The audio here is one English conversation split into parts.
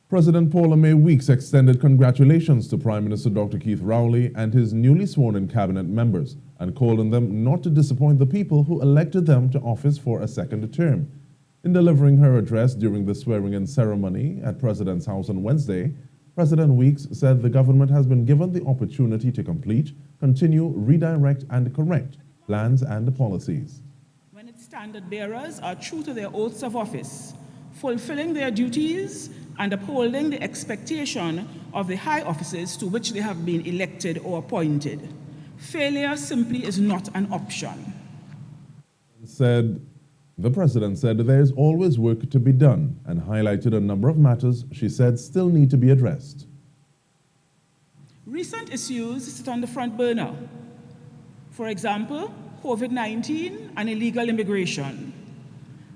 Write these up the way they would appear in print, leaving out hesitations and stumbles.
President Paula-Mae Weekes extended congratulations to Prime Minister Dr. Keith Rowley and his newly sworn-in cabinet members and called on them not to disappoint the people who elected them to office for a second term. In delivering her address during the swearing-in ceremony at President's House on Wednesday, President Weekes said the government has been given the opportunity to complete, continue, redirect, and correct plans and policies. When its standard bearers are true to their oaths of office, fulfilling their duties and upholding the expectation of the high offices to which they have been elected or appointed, failure simply is not an option. The president said there is always work to be done and highlighted a number of matters she said still need to be addressed. Recent issues sit on the front burner. For example, COVID-19 and illegal immigration.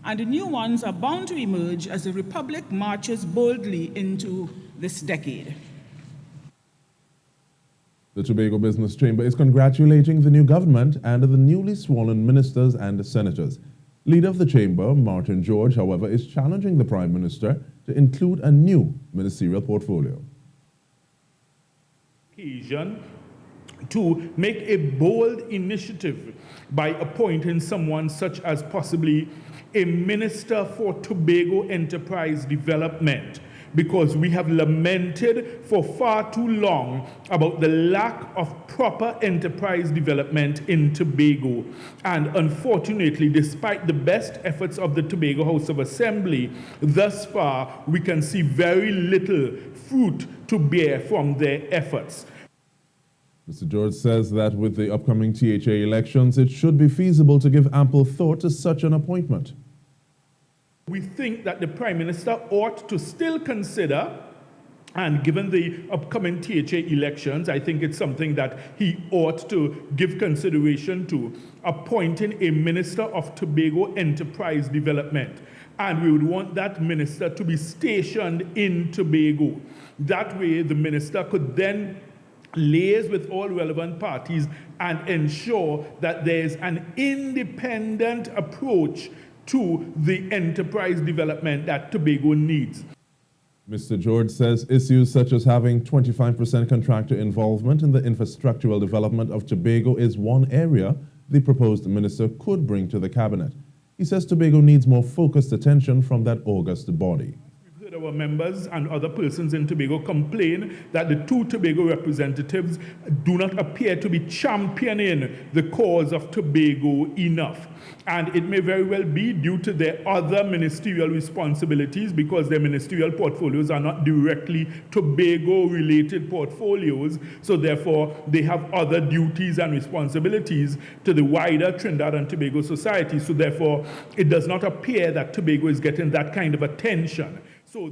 And the new ones are bound to emerge as the Republic marches boldly into this decade. The Tobago Business Chamber is congratulating the new government and the newly sworn ministers and senators. Leader of the chamber, Martin George, however, is challenging the Prime Minister to include a new ministerial portfolio. Occasion to make a bold initiative by appointing someone such as possibly a Minister for Tobago Enterprise Development, because we have lamented for far too long about the lack of proper enterprise development in Tobago. And unfortunately, despite the best efforts of the Tobago House of Assembly, thus far we can see very little fruit to bear from their efforts. Mr. George says that with the upcoming THA elections, it should be feasible to give ample thought to such an appointment. We think that the Prime Minister ought to still consider, and given the upcoming THA elections, I think it's something that he ought to give consideration to, appointing a Minister of Tobago Enterprise Development. And we would want that minister to be stationed in Tobago. That way, the minister could then liaise with all relevant parties and ensure that there's an independent approach to the enterprise development that Tobago needs. Mr. George says issues such as having 25% contractor involvement in the infrastructural development of Tobago is one area the proposed minister could bring to the cabinet. He says Tobago needs more focused attention from that august body. Our members and other persons in Tobago complain that the two Tobago representatives do not appear to be championing the cause of Tobago enough. And it may very well be due to their other ministerial responsibilities, because their ministerial portfolios are not directly Tobago-related portfolios. So therefore, they have other duties and responsibilities to the wider Trinidad and Tobago society. So therefore, it does not appear that Tobago is getting that kind of attention. So